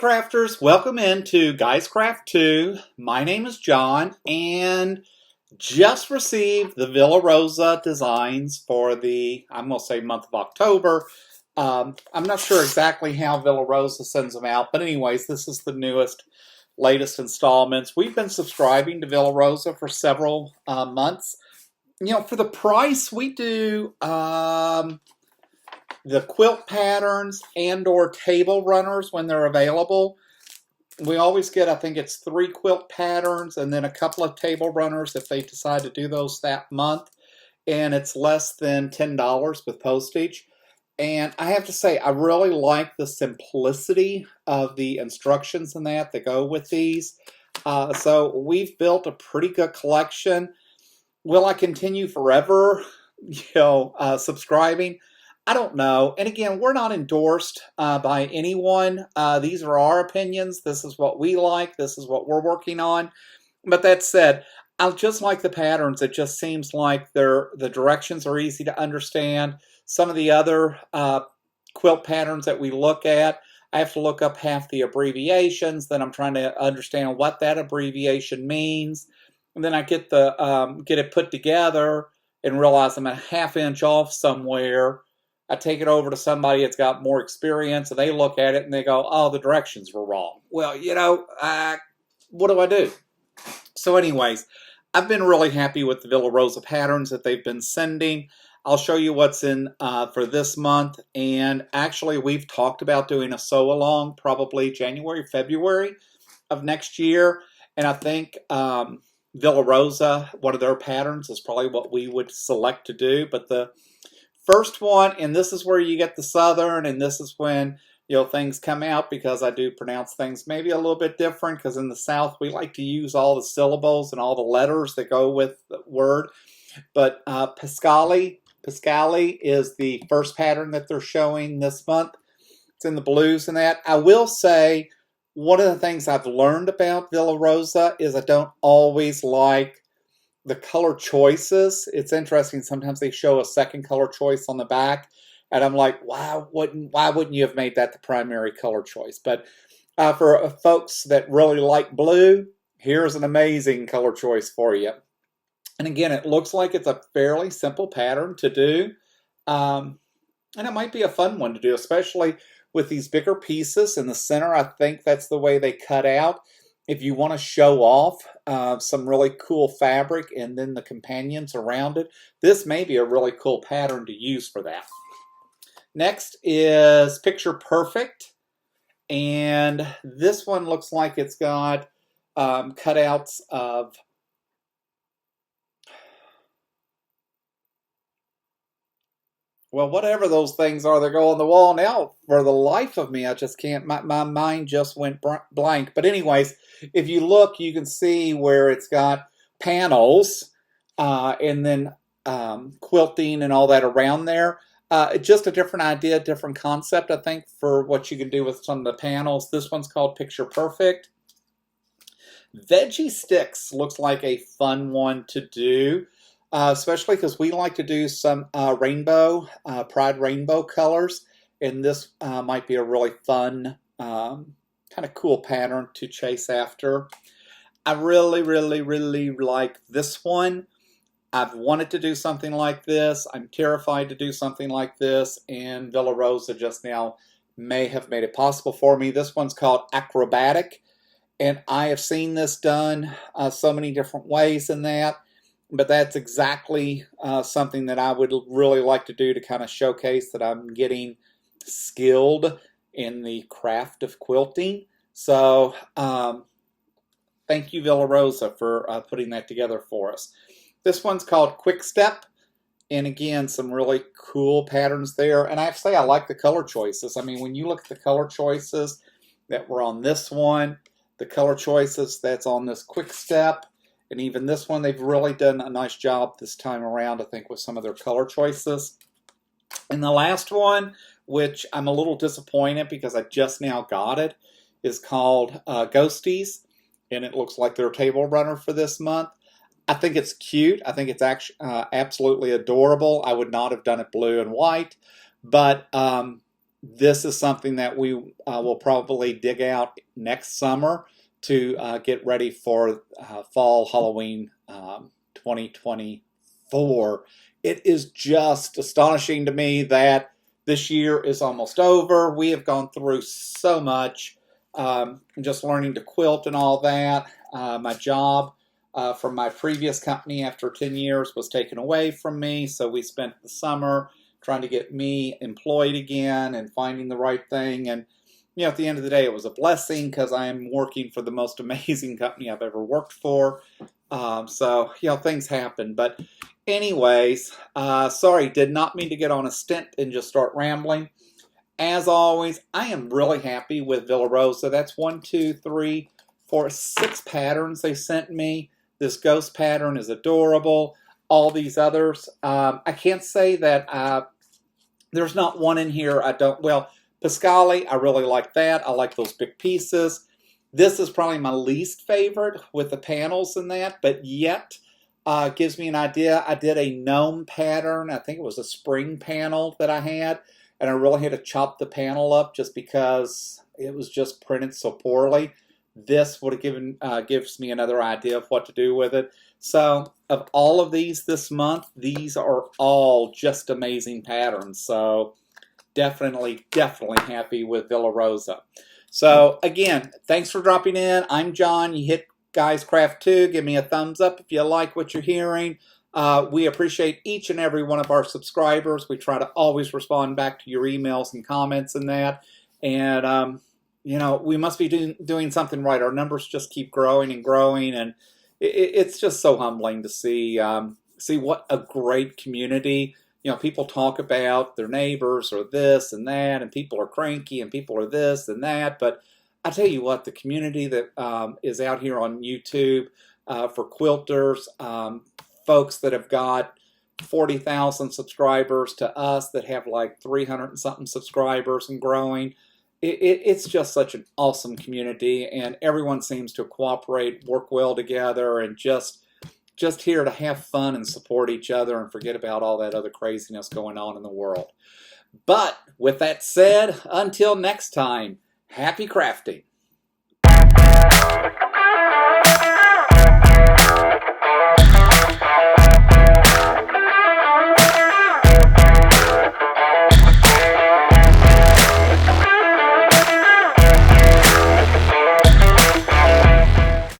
crafters, welcome into Guys Craft 2. My name is John and just received the Villa Rosa designs for the, I'm going to say month of October. I'm not sure exactly how Villa Rosa sends them out, but anyways, this is the latest installments. We've been subscribing to Villa Rosa for several months. You know, for the price, we do the quilt patterns and or table runners when they're available. We always get, I think it's 3 quilt patterns and then a couple of table runners if they decide to do those that month. And it's less than $10 with postage. And I have to say, I really like the simplicity of the instructions and that go with these. So we've built a pretty good collection. Will I continue forever, subscribing? I don't know. And again, we're not endorsed by anyone. These are our opinions. This is what we like. This is what we're working on. But that said, I just like the patterns. It just seems like the directions are easy to understand. Some of the other quilt patterns that we look at, I have to look up half the abbreviations. Then I'm trying to understand what that abbreviation means. And then I get it put together and realize I'm a ½ inch off somewhere. I take it over to somebody that's got more experience, and they look at it and they go, oh, the directions were wrong. Well, what do I do? So anyways, I've been really happy with the Villa Rosa patterns that they've been sending. I'll show you what's in for this month. And actually, we've talked about doing a sew-along probably January, February of next year. And I think Villa Rosa, one of their patterns, is probably what we would select to do. But the first one, and this is where you get the Southern, and this is when things come out, because I do pronounce things maybe a little bit different, because in the South we like to use all the syllables and all the letters that go with the word. But Pascali is the first pattern that they're showing this month. It's in the blues and that. I will say, one of the things I've learned about Villa Rosa is I don't always like the color choices. It's interesting. Sometimes they show a second color choice on the back, and I'm like, why wouldn't you have made that the primary color choice? But for folks that really like blue, here's an amazing color choice for you. And again, it looks like it's a fairly simple pattern to do, and it might be a fun one to do, especially with these bigger pieces in the center. I think that's the way they cut out. If you want to show off some really cool fabric and then the companions around it, this may be a really cool pattern to use for that. Next is Picture Perfect. And this one looks like it's got cutouts of whatever those things are that go on the wall now. For the life of me, I just can't, my mind just went blank. But anyways, if you look, you can see where it's got panels and then quilting and all that around there. Just a different idea, different concept, I think, for what you can do with some of the panels. This one's called Picture Perfect. Veggie Sticks looks like a fun one to do. Especially because we like to do some rainbow, Pride rainbow colors, and this might be a really fun, kind of cool pattern to chase after. I really, really, really like this one. I've wanted to do something like this. I'm terrified to do something like this, and Villa Rosa just now may have made it possible for me. This one's called Acrobatic, and I have seen this done so many different ways in that. But that's exactly something that I would really like to do to kind of showcase that I'm getting skilled in the craft of quilting. So thank you, Villa Rosa, for putting that together for us. This one's called Quick Step. And again, some really cool patterns there. And I have to say, I like the color choices. I mean, when you look at the color choices that were on this one, the color choices that's on this Quick Step, and even this one, they've really done a nice job this time around, I think, with some of their color choices. And the last one, which I'm a little disappointed because I just now got it, is called Ghosties. And it looks like their table runner for this month. I think it's cute. I think it's actually absolutely adorable. I would not have done it blue and white. But this is something that we will probably dig out next summer to get ready for fall Halloween 2024. It is just astonishing to me that this year is almost over. We have gone through so much, just learning to quilt and all that. My job from my previous company after 10 years was taken away from me, so we spent the summer trying to get me employed again and finding the right thing. And at the end of the day, it was a blessing because I am working for the most amazing company I've ever worked for. So things happen. But anyways, sorry, did not mean to get on a stint and just start rambling. As always, I am really happy with Villa Rosa. That's 1, 2, 3, 4, 6 patterns they sent me. This ghost pattern is adorable. All these others, I can't say that there's not one in here I don't. Well, Pascali, I really like that. I like those big pieces. This is probably my least favorite with the panels and that, but yet gives me an idea. I did a gnome pattern. I think it was a spring panel that I had, and I really had to chop the panel up just because it was just printed so poorly. This would have gives me another idea of what to do with it. So of all of these this month, these are all just amazing patterns. So definitely happy with Villa Rosa. So again, thanks for dropping in. I'm John. You hit Guys Craft 2. Give me a thumbs up if you like what you're hearing. We appreciate each and every one of our subscribers. We try to always respond back to your emails and comments and that. And we must be doing something right. Our numbers just keep growing and growing, and it's just so humbling to see what a great community. People talk about their neighbors or this and that, and people are cranky and people are this and that. But I tell you what, the community that is out here on YouTube for quilters, folks that have got 40,000 subscribers to us that have like 300 and something subscribers and growing. It's just such an awesome community, and everyone seems to cooperate, work well together, and just here to have fun and support each other and forget about all that other craziness going on in the world. But with that said, until next time, happy crafting.